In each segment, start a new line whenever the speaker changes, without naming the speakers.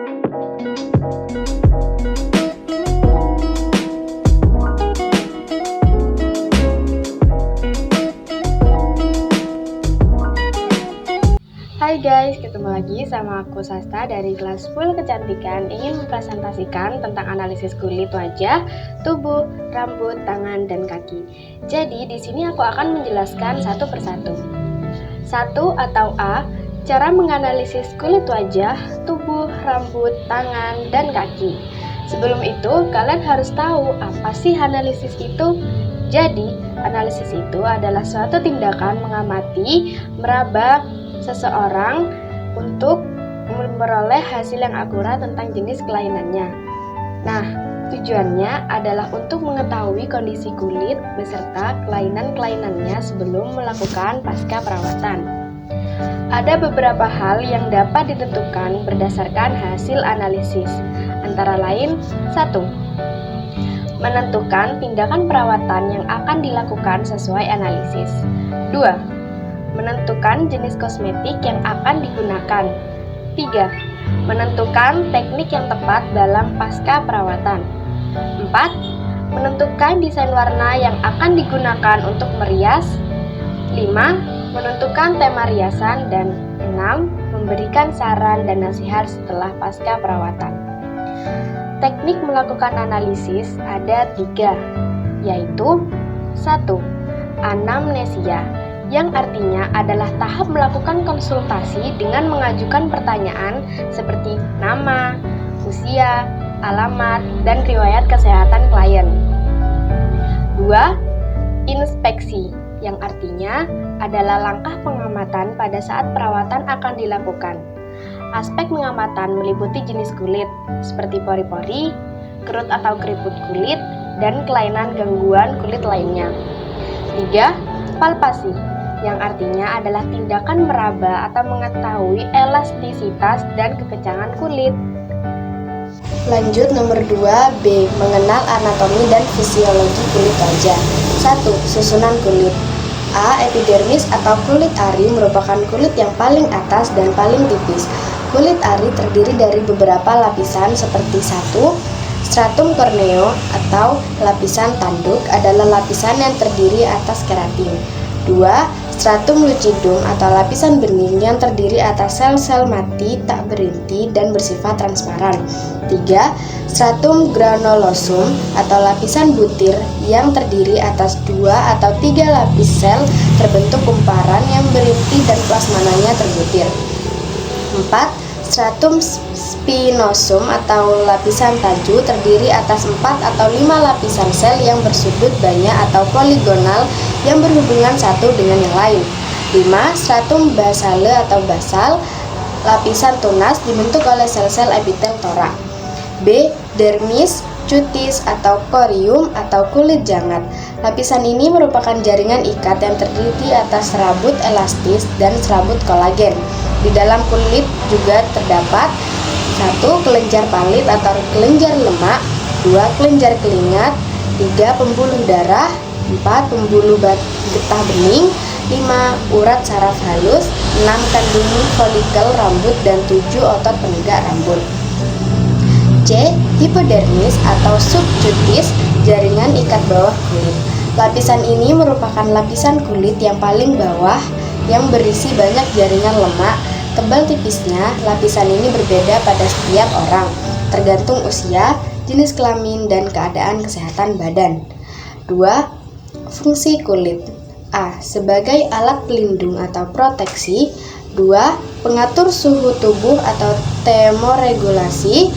Hai guys, ketemu lagi sama aku Sasta dari kelas Full Kecantikan, ingin mempresentasikan tentang analisis kulit wajah, tubuh, rambut, tangan, dan kaki. Jadi di sini aku akan menjelaskan satu persatu. 1 atau A, cara menganalisis kulit wajah, tubuh, rambut, tangan, dan kaki. Sebelum itu, kalian harus tahu apa sih analisis itu. Jadi, analisis itu adalah suatu tindakan mengamati, meraba seseorang untuk memperoleh hasil yang akurat tentang jenis kelainannya. Nah, tujuannya adalah untuk mengetahui kondisi kulit beserta kelainan-kelainannya sebelum melakukan pasca perawatan. Ada beberapa hal yang dapat ditentukan berdasarkan hasil analisis, antara lain 1. Menentukan tindakan perawatan yang akan dilakukan sesuai analisis. 2. Menentukan jenis kosmetik yang akan digunakan. 3. Menentukan teknik yang tepat dalam pasca perawatan. 4. Menentukan desain warna yang akan digunakan untuk merias. 5. Menentukan tema riasan. Dan 6. Memberikan saran dan nasihat setelah pasca perawatan. Teknik melakukan analisis ada 3, yaitu 1. Anamnesia, yang artinya adalah tahap melakukan konsultasi dengan mengajukan pertanyaan seperti nama, usia, alamat, dan riwayat kesehatan klien. 2. Inspeksi, yang artinya adalah langkah pengamatan pada saat perawatan akan dilakukan. Aspek pengamatan meliputi jenis kulit, seperti pori-pori, kerut atau keriput kulit, dan kelainan gangguan kulit lainnya. 3. Palpasi, yang artinya adalah tindakan meraba atau mengetahui elastisitas dan kekencangan kulit. Lanjut nomor 2B, mengenal anatomi dan fisiologi kulit wajah. 1. Susunan kulit. A. Epidermis atau kulit ari merupakan kulit yang paling atas dan paling tipis. Kulit ari terdiri dari beberapa lapisan seperti 1. Stratum corneo atau lapisan tanduk adalah lapisan yang terdiri atas keratin. 2. Stratum lucidum atau lapisan bening yang terdiri atas sel-sel mati tak berinti dan bersifat transparan. 3. Stratum granulosum atau lapisan butir yang terdiri atas 2 atau 3 lapis sel terbentuk kumparan yang berinti dan plasmananya terbutir. 4. Stratum spinosum atau lapisan taju terdiri atas 4 atau 5 lapisan sel yang bersudut banyak atau poligonal yang berhubungan satu dengan yang lain. 5. Stratum basale atau basal, lapisan tunas dibentuk oleh sel-sel epitel torak. B. Dermis cutis atau corium atau kulit jangat. Lapisan ini merupakan jaringan ikat yang terdiri atas serabut elastis dan serabut kolagen. Di dalam kulit juga terdapat 1. Kelenjar palit atau kelenjar lemak, 2. Kelenjar keringat, 3. Pembuluh darah, 4. Pembuluh getah bening, 5. Urat saraf halus, 6. Kandung folikel rambut, dan 7. Otot penegak rambut. C. Hipodermis atau subcutis, jaringan ikat bawah kulit. Lapisan ini merupakan lapisan kulit yang paling bawah yang berisi banyak jaringan lemak. Tebal tipisnya, lapisan ini berbeda pada setiap orang, tergantung usia, jenis kelamin, dan keadaan kesehatan badan. 2. Fungsi kulit. A. Sebagai alat pelindung atau proteksi. 2. Pengatur suhu tubuh atau termoregulasi.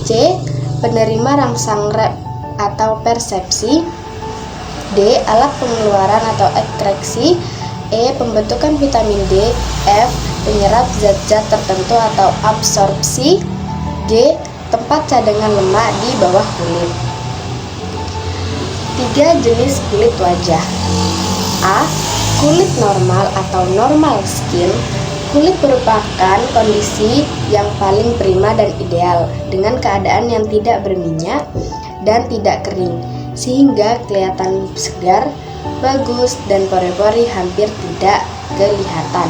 C. Penerima rangsang atau persepsi. D. Alat pengeluaran atau ekreksi. E. Pembentukan vitamin D. F. Penyerap zat-zat tertentu atau absorpsi. G. Tempat cadangan lemak di bawah kulit. 3 jenis kulit wajah. A. Kulit normal atau normal skin. Kulit merupakan kondisi yang paling prima dan ideal, dengan keadaan yang tidak berminyak dan tidak kering, sehingga kelihatan segar, bagus, dan pori-pori hampir tidak kelihatan.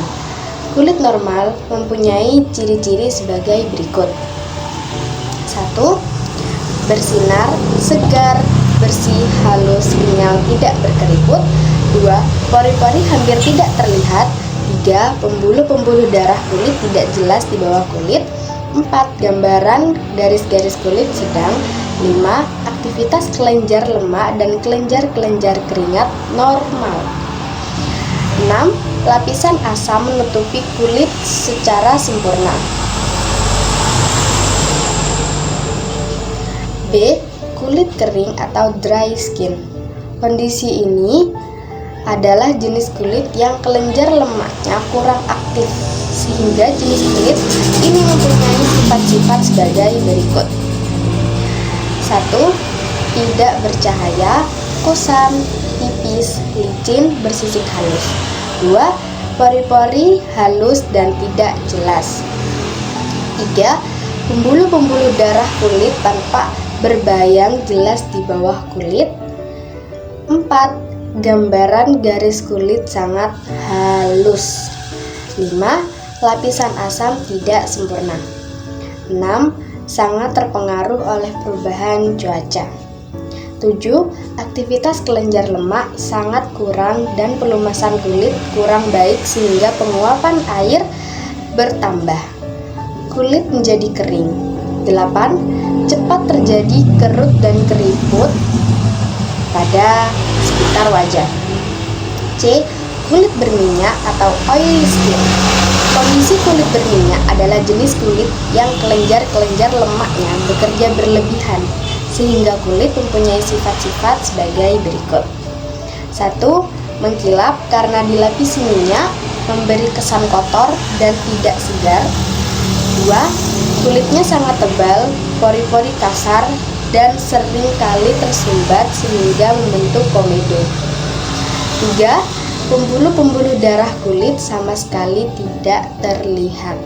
Kulit normal mempunyai ciri-ciri sebagai berikut. 1. Bersinar, segar, bersih, halus, kenyal, tidak berkeriput. 2. Pori-pori hampir tidak terlihat. 3. Pembuluh-pembuluh darah kulit tidak jelas di bawah kulit. 4. Gambaran garis-garis kulit sedang. 5. Aktivitas kelenjar lemak dan kelenjar-kelenjar keringat normal. 6. Lapisan asam menutupi kulit secara sempurna. B. Kulit kering atau dry skin. Kondisi ini adalah jenis kulit yang kelenjar lemaknya kurang aktif, sehingga jenis kulit ini mempunyai sifat-sifat sebagai berikut. 1. Tidak bercahaya, kusam, tipis, licin, bersisik halus. 2. Pori-pori halus dan tidak jelas. 3. Pembuluh-pembuluh darah kulit tanpa berbayang jelas di bawah kulit. 4. Gambaran garis kulit sangat halus. 5. Lapisan asam tidak sempurna. 6. Sangat terpengaruh oleh perubahan cuaca. 7. Aktivitas kelenjar lemak sangat kurang dan pelumasan kulit kurang baik sehingga penguapan air bertambah. Kulit menjadi kering. 8. Cepat terjadi kerut dan keriput pada sekitar wajah. C. Kulit berminyak atau oily skin. Kondisi kulit berminyak adalah jenis kulit yang kelenjar-kelenjar lemaknya bekerja berlebihan, sehingga kulit mempunyai sifat-sifat sebagai berikut. 1. Mengkilap karena dilapisi minyak, memberi kesan kotor dan tidak segar. 2. Kulitnya sangat tebal, pori-pori kasar, dan sering kali tersumbat sehingga membentuk komedo. 3. Pembuluh-pembuluh darah kulit sama sekali tidak terlihat.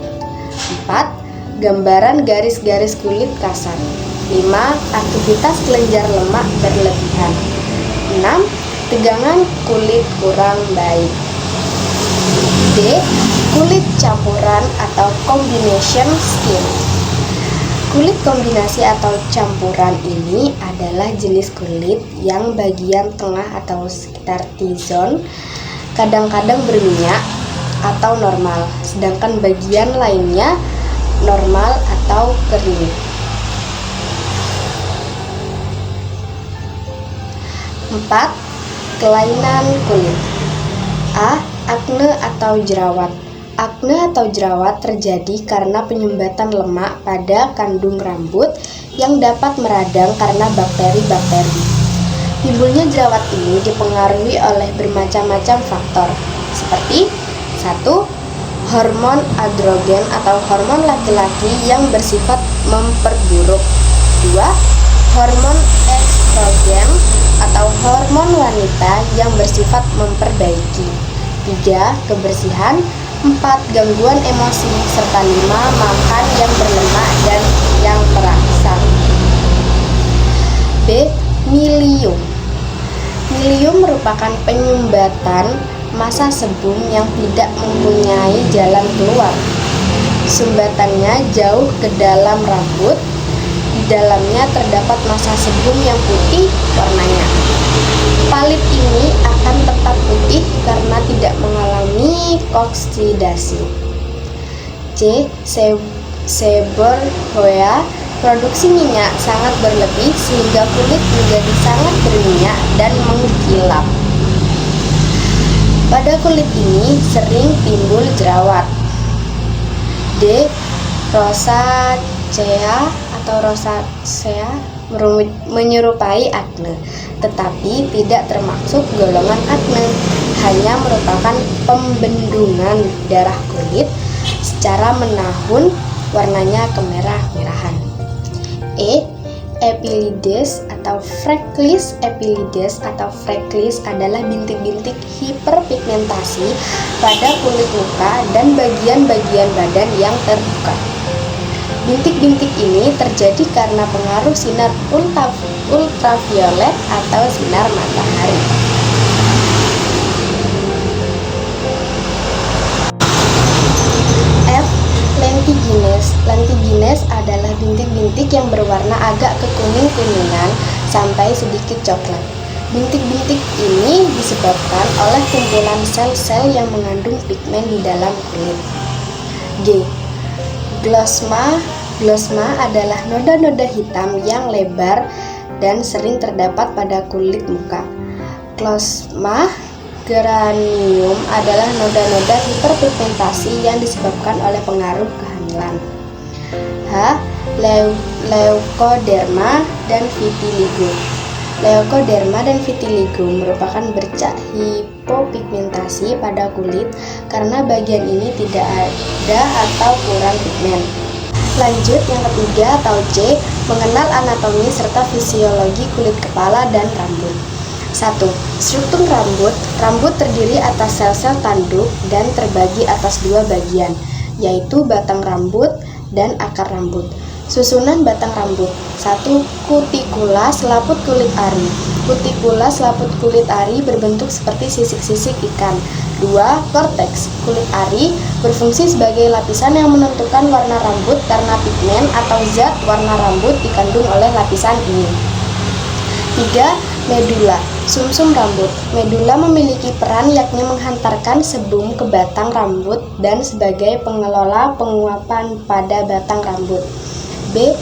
4. Gambaran garis-garis kulit kasar. 5. Aktivitas kelenjar lemak berlebihan. 6. Tegangan kulit kurang baik. D. Kulit campuran atau combination skin. Kulit kombinasi atau campuran ini adalah jenis kulit yang bagian tengah atau sekitar T-zone kadang-kadang berminyak atau normal, sedangkan bagian lainnya normal atau kering. 4. Kelainan kulit. A. Akne atau jerawat. Akne atau jerawat terjadi karena penyumbatan lemak pada kandung rambut yang dapat meradang karena bakteri-bakteri. Timbulnya jerawat ini dipengaruhi oleh bermacam-macam faktor, seperti 1. Hormon androgen atau hormon laki-laki yang bersifat memperburuk. 2. Hormon estrogen atau hormon wanita yang bersifat memperbaiki. 3. Kebersihan. 4. Gangguan emosi, serta 5. Makan yang berlemak dan yang terangsang. B. Milium. Milium merupakan penyumbatan massa sebum yang tidak mempunyai jalan keluar. Sumbatannya jauh ke dalam rambut. Di dalamnya terdapat massa sebum yang putih warnanya. Palit ini akan tetap putih karena tidak mengalami oksidasi. C. Seborrhea. Produksi minyak sangat berlebih sehingga kulit menjadi sangat berminyak dan mengkilap. Pada kulit ini sering timbul jerawat. D. Rosacea atau rosacea menyerupai akne, tetapi tidak termasuk golongan akne, hanya merupakan pembendungan darah kulit secara menahun, warnanya kemerah-merahan. E. Epielides atau freckles. Epielides atau freckles adalah bintik-bintik hiperpigmentasi pada kulit muka dan bagian-bagian badan yang terbuka. Bintik-bintik ini terjadi karena pengaruh sinar ultraviolet atau sinar matahari. F. Lentigines. Lentigines adalah adalah bintik-bintik yang berwarna agak kekuning-kuningan sampai sedikit coklat. Bintik-bintik ini disebabkan oleh kumpulan sel-sel yang mengandung pigmen di dalam kulit. G. Glosma. Glosma adalah noda-noda hitam yang lebar dan sering terdapat pada kulit muka. Glosma geranium adalah noda-noda hiperpigmentasi yang disebabkan oleh pengaruh kehamilan. H. Leukoderma dan vitiligo. Leukoderma dan vitiligo merupakan bercak hipopigmentasi pada kulit karena bagian ini tidak ada atau kurang pigmen. Lanjut, yang ketiga atau C, mengenal anatomi serta fisiologi kulit kepala dan rambut. 1. Struktur rambut. Rambut terdiri atas sel-sel tanduk dan terbagi atas dua bagian, yaitu batang rambut dan akar rambut. Susunan batang rambut. 1. Kutikula selaput kulit ari. Kutikula selaput kulit ari berbentuk seperti sisik-sisik ikan. 2. Korteks. Kulit ari berfungsi sebagai lapisan yang menentukan warna rambut karena pigmen atau zat warna rambut dikandung oleh lapisan ini. 3. Medula. Sumsum rambut. Medula memiliki peran yakni menghantarkan sebum ke batang rambut dan sebagai pengelola penguapan pada batang rambut. B.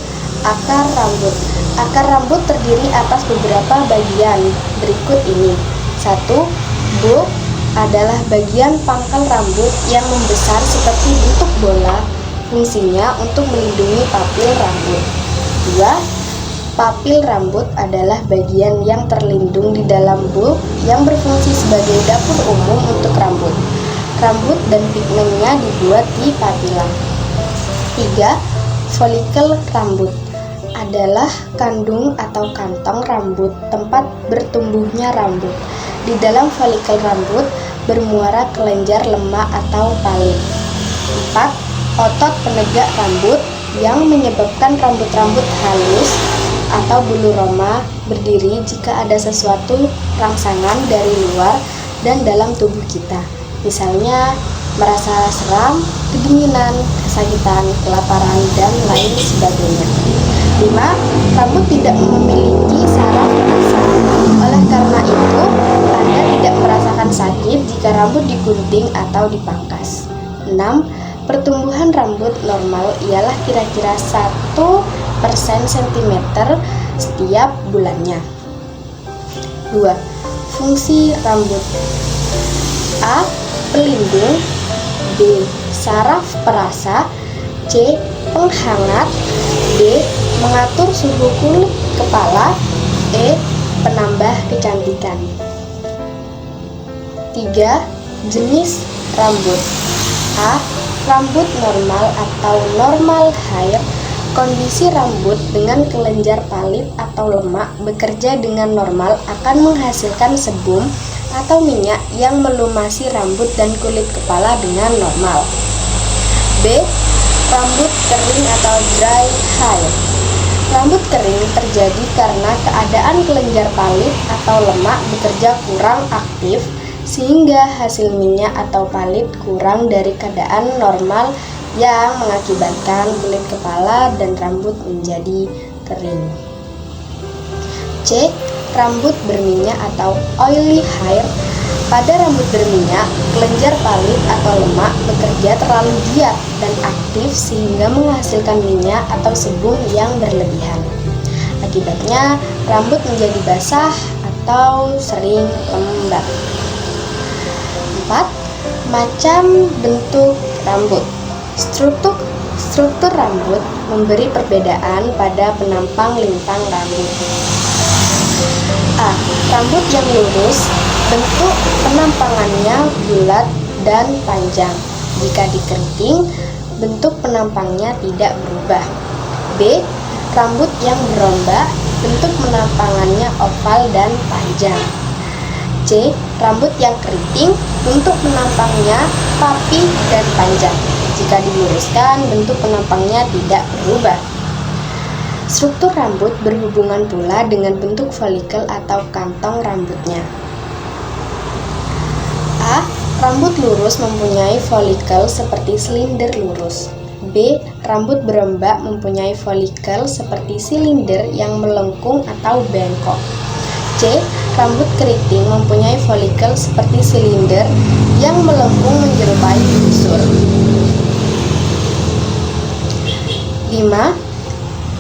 Akar rambut. Akar rambut terdiri atas beberapa bagian berikut ini. 1. Bulb adalah bagian pangkal rambut yang membesar seperti bentuk bola, fungsinya untuk melindungi papil rambut. 2. Papil rambut adalah bagian yang terlindung di dalam bulb yang berfungsi sebagai dapur umum untuk rambut. Rambut dan pigmennya dibuat di papila. 3. Folikel rambut adalah kandung atau kantong rambut tempat bertumbuhnya rambut. Di dalam folikel rambut bermuara kelenjar lemak atau palit. 4. Otot penegak rambut yang menyebabkan rambut-rambut halus atau bulu roma berdiri jika ada sesuatu rangsangan dari luar dan dalam tubuh kita, misalnya merasa seram, kedinginan, kesakitan, kelaparan, dan lain sebagainya. 5. Rambut tidak memiliki saraf perasa. Oleh karena itu, Anda tidak merasakan sakit jika rambut digunting atau dipangkas. 6. Pertumbuhan rambut normal ialah kira-kira 1/cm setiap bulannya. 2. Fungsi rambut. A. Pelindung. B. Saraf perasa. C. Penghangat. D. Mengatur suhu kulit kepala. E. Penambah kecantikan. 3. Jenis rambut. A. Rambut normal atau normal hair. Kondisi rambut dengan kelenjar palit atau lemak bekerja dengan normal akan menghasilkan sebum atau minyak yang melumasi rambut dan kulit kepala dengan normal. B. Rambut kering atau dry hair. Rambut kering terjadi karena keadaan kelenjar palit atau lemak bekerja kurang aktif sehingga hasil minyak atau palit kurang dari keadaan normal yang mengakibatkan kulit kepala dan rambut menjadi kering. C. Rambut berminyak atau oily hair. Pada rambut berminyak, kelenjar palit atau lemak bekerja terlalu giat dan aktif sehingga menghasilkan minyak atau sebum yang berlebihan. Akibatnya, rambut menjadi basah atau sering lembab. 4. Macam bentuk rambut. Struktur rambut memberi perbedaan pada penampang lintang rambut. A. Rambut yang lurus, bentuk penampangannya bulat dan panjang. Jika dikeriting, bentuk penampangnya tidak berubah. B. Rambut yang berombak, bentuk penampangannya oval dan panjang. C. Rambut yang keriting, bentuk penampangnya rapi dan panjang. Jika diluruskan, bentuk penampangnya tidak berubah. Struktur rambut berhubungan pula dengan bentuk folikel atau kantong rambutnya. A. Rambut lurus mempunyai folikel seperti silinder lurus. B. Rambut berombak mempunyai folikel seperti silinder yang melengkung atau bengkok. C. Rambut keriting mempunyai folikel seperti silinder yang melengkung menyerupai busur. 5.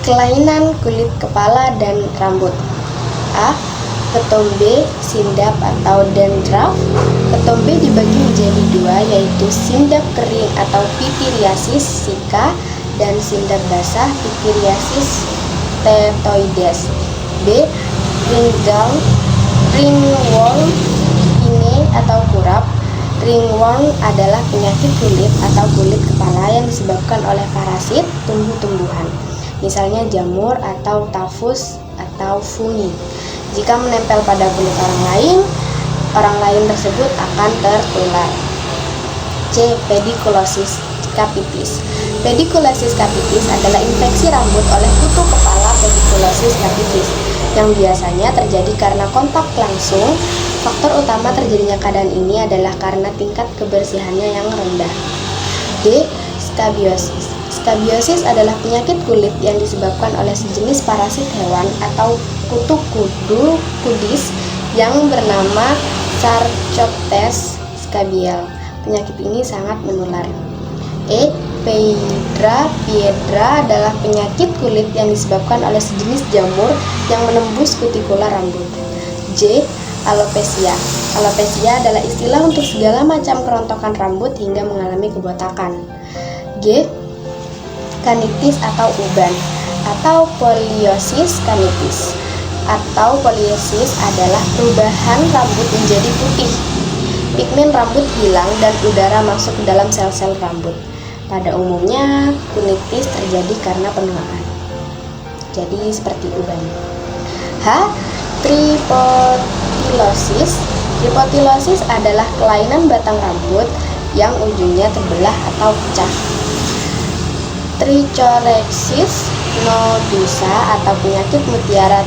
Kelainan kulit kepala dan rambut. A. Ketombe, sindap atau dandruff. Ketombe dibagi menjadi dua, yaitu sindap kering atau pityriasis sicca dan sindap basah pityriasis stethoides. B. Ringworm ini atau kurap. Ringworm adalah penyakit kulit atau kulit kepala yang disebabkan oleh parasit tumbuh-tumbuhan, misalnya jamur atau tafus atau fungi. Jika menempel pada kulit orang lain tersebut akan tertular. C. Pediculosis capitis. Pediculosis capitis adalah infeksi rambut oleh kutu kepala pediculosis capitis yang biasanya terjadi karena kontak langsung. Faktor utama terjadinya keadaan ini adalah karena tingkat kebersihannya yang rendah. D. Scabiosis. Scabiosis adalah penyakit kulit yang disebabkan oleh sejenis parasit hewan atau kutu kudis yang bernama Sarcoptes scabiei. Penyakit ini sangat menular. E. Piedra adalah penyakit kulit yang disebabkan oleh sejenis jamur yang menembus kutikula rambut. J. Alopecia. Alopecia adalah istilah untuk segala macam kerontokan rambut hingga mengalami kebotakan. G. Canitis atau uban atau poliosis canitis. Atau poliosis adalah perubahan rambut menjadi putih. Pigmen rambut hilang dan udara masuk ke dalam sel-sel rambut. Pada umumnya, canitis terjadi karena penuaan. Jadi seperti uban. H. Tripotilosis. Tripotilosis adalah kelainan batang rambut yang ujungnya terbelah atau pecah. Trichorexis nodosa atau penyakit mutiara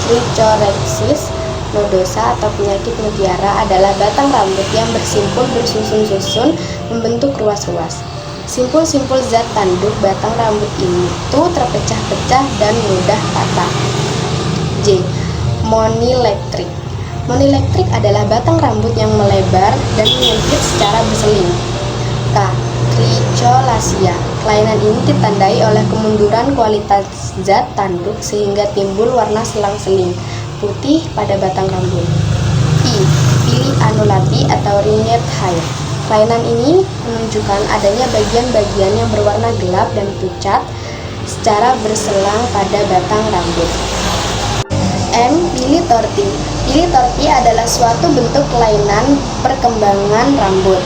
Trichorexis nodosa atau penyakit mutiara adalah batang rambut yang bersimpul bersusun-susun membentuk ruas-ruas. Simpul-simpul zat tanduk batang rambut itu terpecah-pecah dan mudah patah. J. Monilektik. Monilektik adalah batang rambut yang melebar dan menyempit secara berseling. K. Tricholacia. Kelainan ini ditandai oleh kemunduran kualitas zat tanduk sehingga timbul warna selang-seling putih pada batang rambut. I. Pili annulati atau ringed hair. Kelainan ini menunjukkan adanya bagian-bagian yang berwarna gelap dan pucat secara berselang pada batang rambut. M. Pili torti. Pili torti adalah suatu bentuk kelainan perkembangan rambut.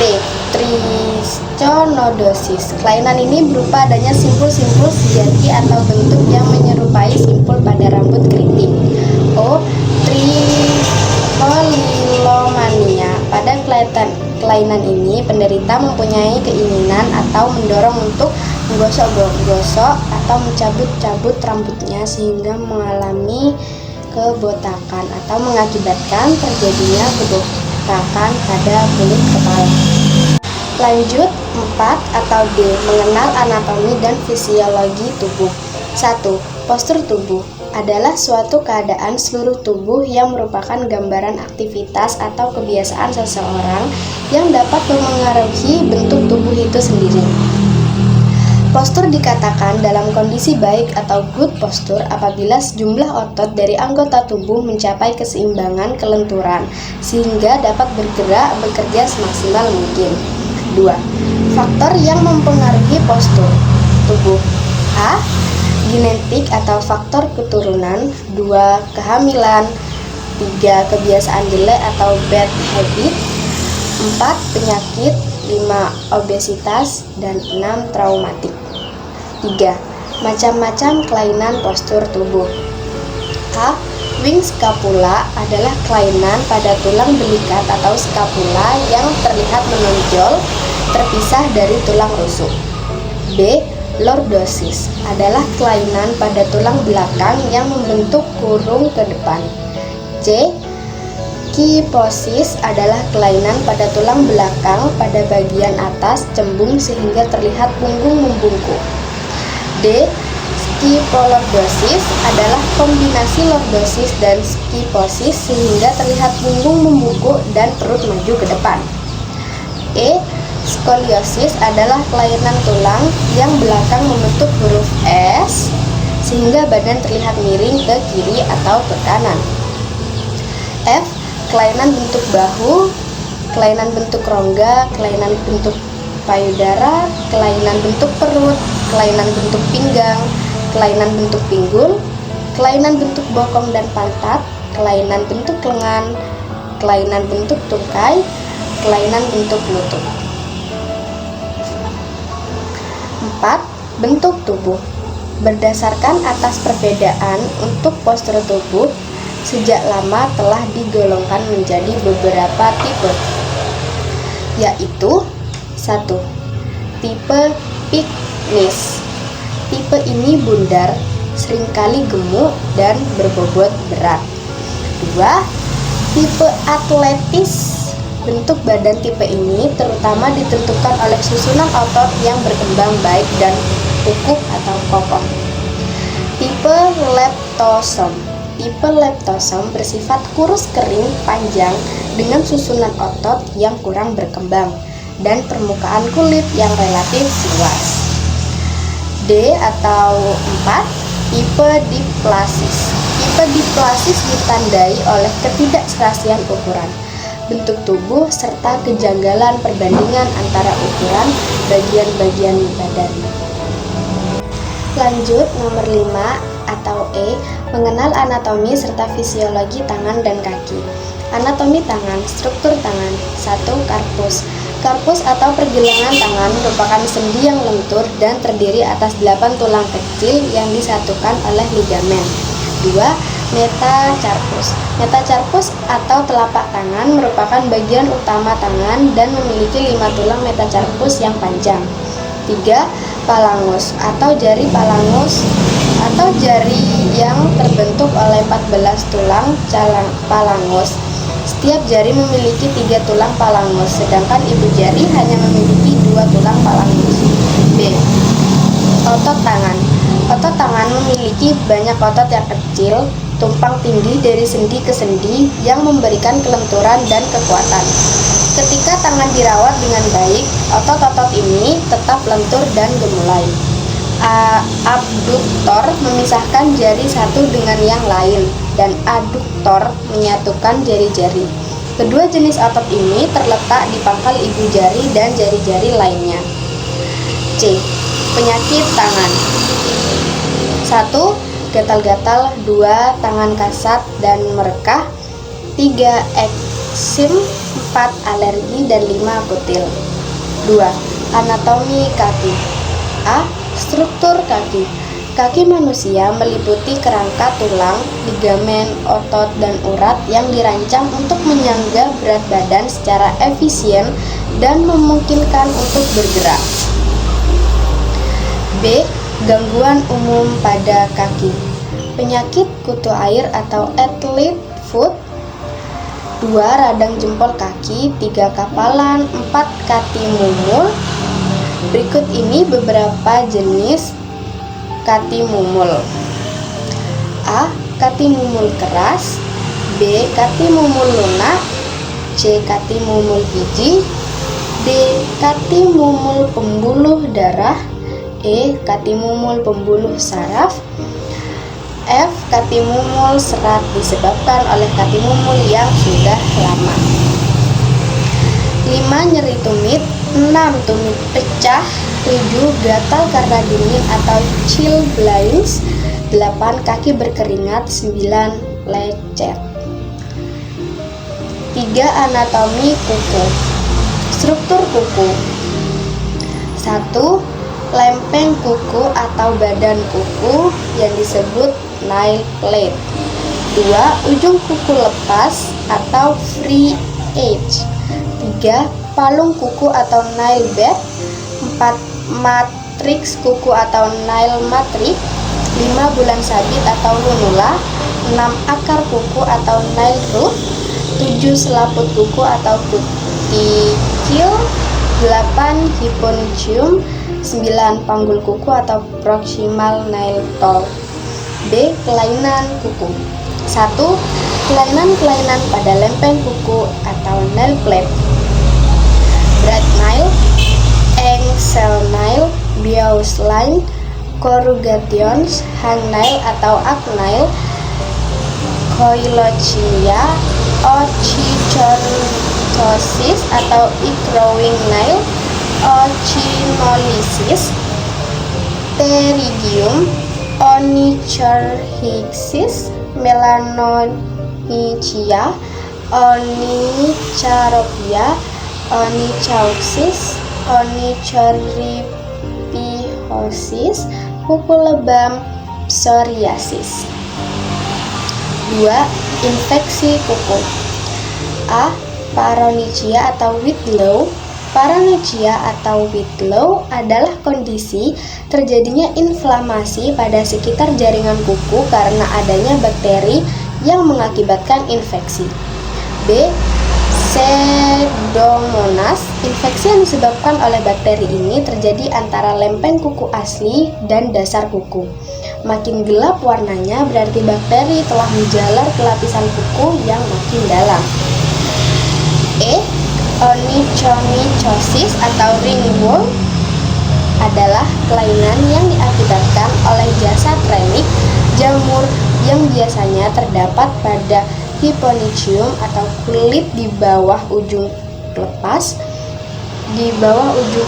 T. Trichonodosis. Kelainan ini berupa adanya simpul-simpul sejati atau bentuk yang menyerupai simpul pada rambut keriting. O. Trichotillomania. Pada kelainan ini, penderita mempunyai keinginan atau mendorong untuk menggosok-gosok atau mencabut-cabut rambutnya sehingga mengalami kebotakan atau mengakibatkan terjadinya kebotakan pada kulit kepala. Lanjut 4 atau D. Mengenal anatomi dan fisiologi tubuh. 1. Postur tubuh adalah suatu keadaan seluruh tubuh yang merupakan gambaran aktivitas atau kebiasaan seseorang yang dapat memengaruhi bentuk tubuh itu sendiri. Postur dikatakan dalam kondisi baik atau good posture apabila sejumlah otot dari anggota tubuh mencapai keseimbangan kelenturan sehingga dapat bekerja semaksimal mungkin. 2. Faktor yang mempengaruhi postur tubuh. A. Genetik atau faktor keturunan. 2. Kehamilan. 3. Kebiasaan jelek atau bad habit. 4. Penyakit. 5. Obesitas. Dan 6. Traumatik. 3. Macam-macam kelainan postur tubuh. A. Wing scapula adalah kelainan pada tulang belikat atau scapula yang terlihat menonjol terpisah dari tulang rusuk. B. Lordosis adalah kelainan pada tulang belakang yang membentuk kurung ke depan. C. Kyphosis adalah kelainan pada tulang belakang pada bagian atas cembung sehingga terlihat punggung membungkuk. D. Kypholordosis adalah kombinasi lordosis dan kyphosis sehingga terlihat punggung membungkuk dan perut maju ke depan. E. Skoliosis adalah kelainan tulang yang belakang membentuk huruf S sehingga badan terlihat miring ke kiri atau ke kanan. F. Kelainan bentuk bahu, kelainan bentuk rongga, kelainan bentuk payudara, kelainan bentuk perut, kelainan bentuk pinggang, kelainan bentuk pinggul, kelainan bentuk bokong dan pantat, kelainan bentuk lengan, kelainan bentuk tungkai, kelainan bentuk lutut. 4. Bentuk tubuh. Berdasarkan atas perbedaan untuk postur tubuh, sejak lama telah digolongkan menjadi beberapa tipe, yaitu 1. Tipe Pygmies. Tipe ini bundar, seringkali gemuk dan berbobot berat. 2. Tipe Atletis. Bentuk badan tipe ini terutama ditentukan oleh susunan otot yang berkembang baik dan kukuh atau kokoh. Tipe Leptosom. Tipe leptosom bersifat kurus kering panjang dengan susunan otot yang kurang berkembang dan permukaan kulit yang relatif luas. D atau 4. Tipe Diplasis. Tipe Diplasis ditandai oleh ketidakserasian ukuran, bentuk tubuh, serta kejanggalan perbandingan antara ukuran bagian-bagian badan. Lanjut, nomor 5 atau E, mengenal anatomi serta fisiologi tangan dan kaki. Anatomi tangan, struktur tangan. 1. Karpus. Karpus atau pergelangan tangan merupakan sendi yang lentur dan terdiri atas 8 tulang kecil yang disatukan oleh ligamen. 2. Metacarpus. Metacarpus atau telapak tangan merupakan bagian utama tangan dan memiliki 5 tulang metacarpus yang panjang. 3. Palangus atau jari palangus atau jari yang terbentuk oleh 14 tulang palangus. Setiap jari memiliki 3 tulang palangus, sedangkan ibu jari hanya memiliki 2 tulang palangus. B. Otot tangan. Otot tangan memiliki banyak otot yang kecil, tumpang tindih dari sendi ke sendi yang memberikan kelenturan dan kekuatan. Ketika tangan dirawat dengan baik, otot-otot ini tetap lentur dan gemulai. Abduktor memisahkan jari satu dengan yang lain, dan aduktor menyatukan jari-jari. Kedua jenis otot ini terletak di pangkal ibu jari dan jari-jari lainnya. C. Penyakit tangan. 1. Gatal-gatal. 2. Tangan kasat dan merekah. 3. Eksim. 4. Alergi. Dan 5. Kutil. 2. Anatomi kaki. A. Struktur kaki. Kaki manusia meliputi kerangka tulang, ligamen, otot, dan urat yang dirancang untuk menyangga berat badan secara efisien dan memungkinkan untuk bergerak. B. Gangguan umum pada kaki. Penyakit kutu air atau athlete foot. 2. Radang jempol kaki. 3. Kapalan. 4. Kaki mumul. Berikut ini beberapa jenis kati mumul. A. Kati mumul keras. B. Kati mumul lunak. C. Kati mumul biji. D. Kati mumul pembuluh darah. E. Kati mumul pembuluh saraf. F. Kati mumul serat disebabkan oleh kati mumul yang sudah lama. 5. Nyeri tumit. 6. Tumit pecah. 7. Gatal karena dingin atau chilblains. 8. Kaki berkeringat. 9. Lecet. 3. Anatomi kuku. Struktur kuku. 1. Lempeng kuku atau badan kuku yang disebut nail plate. 2. Ujung kuku lepas atau free edge. 3. Palung kuku atau nail bed. 4. Matriks kuku atau nail matrix. 5. Bulan sabit atau lunula. 6. Akar kuku atau nail root. 7 selaput kuku atau kutikil, 8 hyponychium, 9 panggul kuku atau proximal nail tall. B. Kelainan kuku. 1. Kelainan-kelainan pada lempeng kuku atau nail plate. Bright nail, engsel nail, bious line, corrugations, hangnail atau arcnail, coilochia, ochichortosis atau egrowing nail, ochinolysis, pterygium, onychorhexis, melanonychia, onycharopia, onychauxis, onychorrhipiosis, kuku lebam, psoriasis. 2. Infeksi kuku. A. Paronychia atau whitlow. Paronychia atau whitlow adalah kondisi terjadinya inflamasi pada sekitar jaringan kuku karena adanya bakteri yang mengakibatkan infeksi. B. Pseudomonas. Infeksi yang disebabkan oleh bakteri ini terjadi antara lempeng kuku asli dan dasar kuku. Makin gelap warnanya berarti bakteri telah menjalar ke lapisan kuku yang makin dalam. E. Onychomycosis atau ringworm adalah kelainan yang diakibatkan oleh jasad remik jamur yang biasanya terdapat pada hyponychium atau kulit di bawah ujung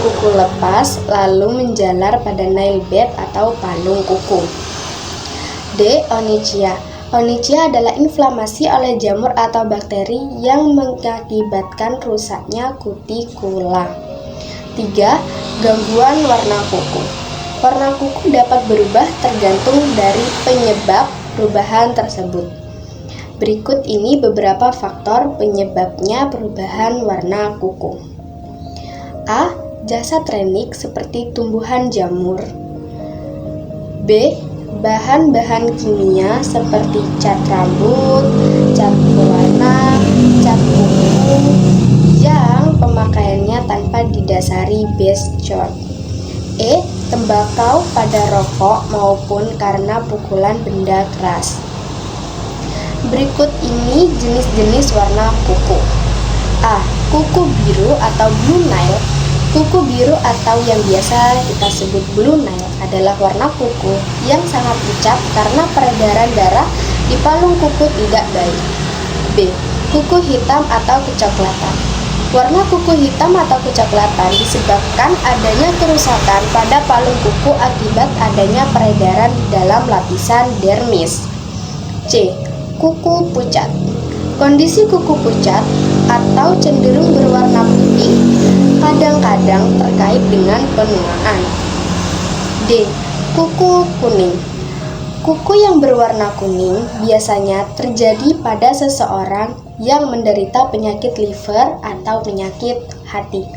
kuku lepas lalu menjalar pada nail bed atau palung kuku. D. Onychia. Onychia adalah inflamasi oleh jamur atau bakteri yang mengakibatkan rusaknya kutikula. 3. Gangguan warna kuku. Warna kuku dapat berubah tergantung dari penyebab perubahan tersebut. Berikut ini beberapa faktor penyebabnya perubahan warna kuku. A. Jasad renik seperti tumbuhan jamur. B. Bahan-bahan kimia seperti cat rambut, cat berwarna, cat kuku yang pemakaiannya tanpa didasari base coat. E. Tembakau pada rokok maupun karena pukulan benda keras. Berikut ini jenis-jenis warna kuku. A. Kuku biru atau blue nail. Kuku biru atau yang biasa kita sebut blue nail adalah warna kuku yang sangat pucat karena peredaran darah di palung kuku tidak baik. B. Kuku hitam atau kecoklatan. Warna kuku hitam atau kecoklatan disebabkan adanya kerusakan pada palung kuku akibat adanya peredaran di dalam lapisan dermis. C. Kuku pucat. Kondisi kuku pucat atau cenderung berwarna putih kadang-kadang terkait dengan penuaan. D. Kuku kuning. Kuku yang berwarna kuning biasanya terjadi pada seseorang yang menderita penyakit liver atau penyakit hati.